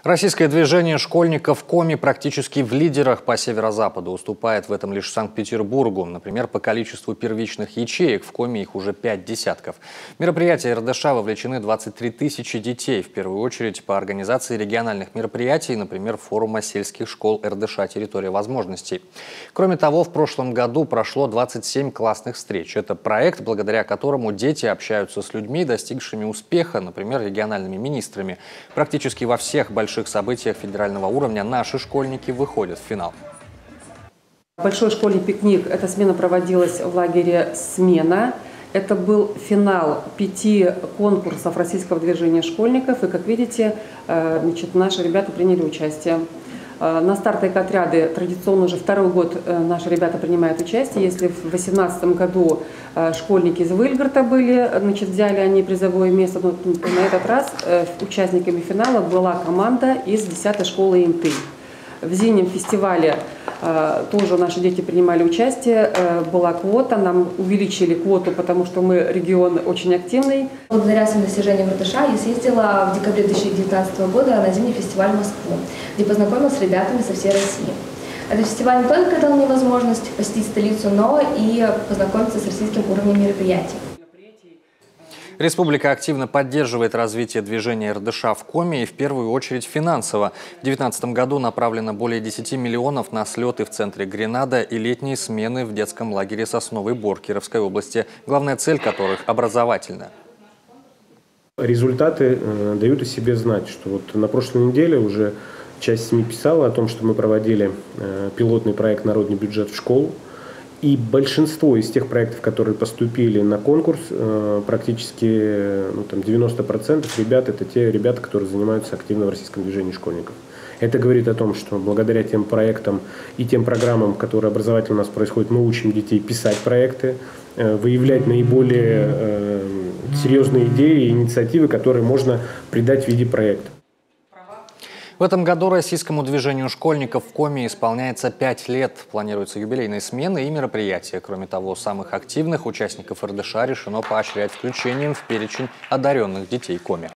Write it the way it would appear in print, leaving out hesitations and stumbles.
Российское движение школьников Коми практически в лидерах по северо-западу. Уступает в этом лишь Санкт-Петербургу. Например, по количеству первичных ячеек в Коми их уже 5 десятков. В мероприятия РДШ вовлечены 23 тысячи детей. В первую очередь по организации региональных мероприятий, например, форума сельских школ РДШ «Территория возможностей». Кроме того, в прошлом году прошло 27 классных встреч. Это проект, благодаря которому дети общаются с людьми, достигшими успеха, например, региональными министрами. Практически во всех больших событиях федерального уровня наши школьники выходят в финал. Большой школьный пикник. Эта смена проводилась в лагере «Смена». Это был финал 5 конкурсов российского движения школьников. И, как видите, наши ребята приняли участие. На стартовые отряды традиционно уже второй год наши ребята принимают участие. Если в 2018 году школьники из Выльгарта были, взяли они призовое место, но на этот раз участниками финала была команда из 10-й школы Инты. В зимнем фестивале тоже наши дети принимали участие, была квота, нам увеличили квоту, потому что мы регион очень активный. Благодаря своим достижениям РДШ я съездила в декабре 2019 года на зимний фестиваль в Москву, где познакомилась с ребятами со всей России. Этот фестиваль не только дал мне возможность посетить столицу, но и познакомиться с российским уровнем мероприятий. Республика активно поддерживает развитие движения РДШ в Коми и в первую очередь финансово. В 2019 году направлено более 10 миллионов на слеты в центре Гренада и летние смены в детском лагере Сосновый Бор Кировской области, главная цель которых – образовательная. Результаты дают о себе знать, что вот на прошлой неделе уже часть СМИ писала о том, что мы проводили пилотный проект «Народный бюджет в школу». И большинство из тех проектов, которые поступили на конкурс, практически 90% ребят, это те ребята, которые занимаются активно в российском движении школьников. Это говорит о том, что благодаря тем проектам и тем программам, которые образовательно у нас происходят, мы учим детей писать проекты, выявлять наиболее серьезные идеи и инициативы, которые можно придать в виде проекта. В этом году российскому движению школьников в Коми исполняется 5 лет. Планируются юбилейные смены и мероприятия. Кроме того, самых активных участников РДШ решено поощрять включением в перечень одаренных детей Коми.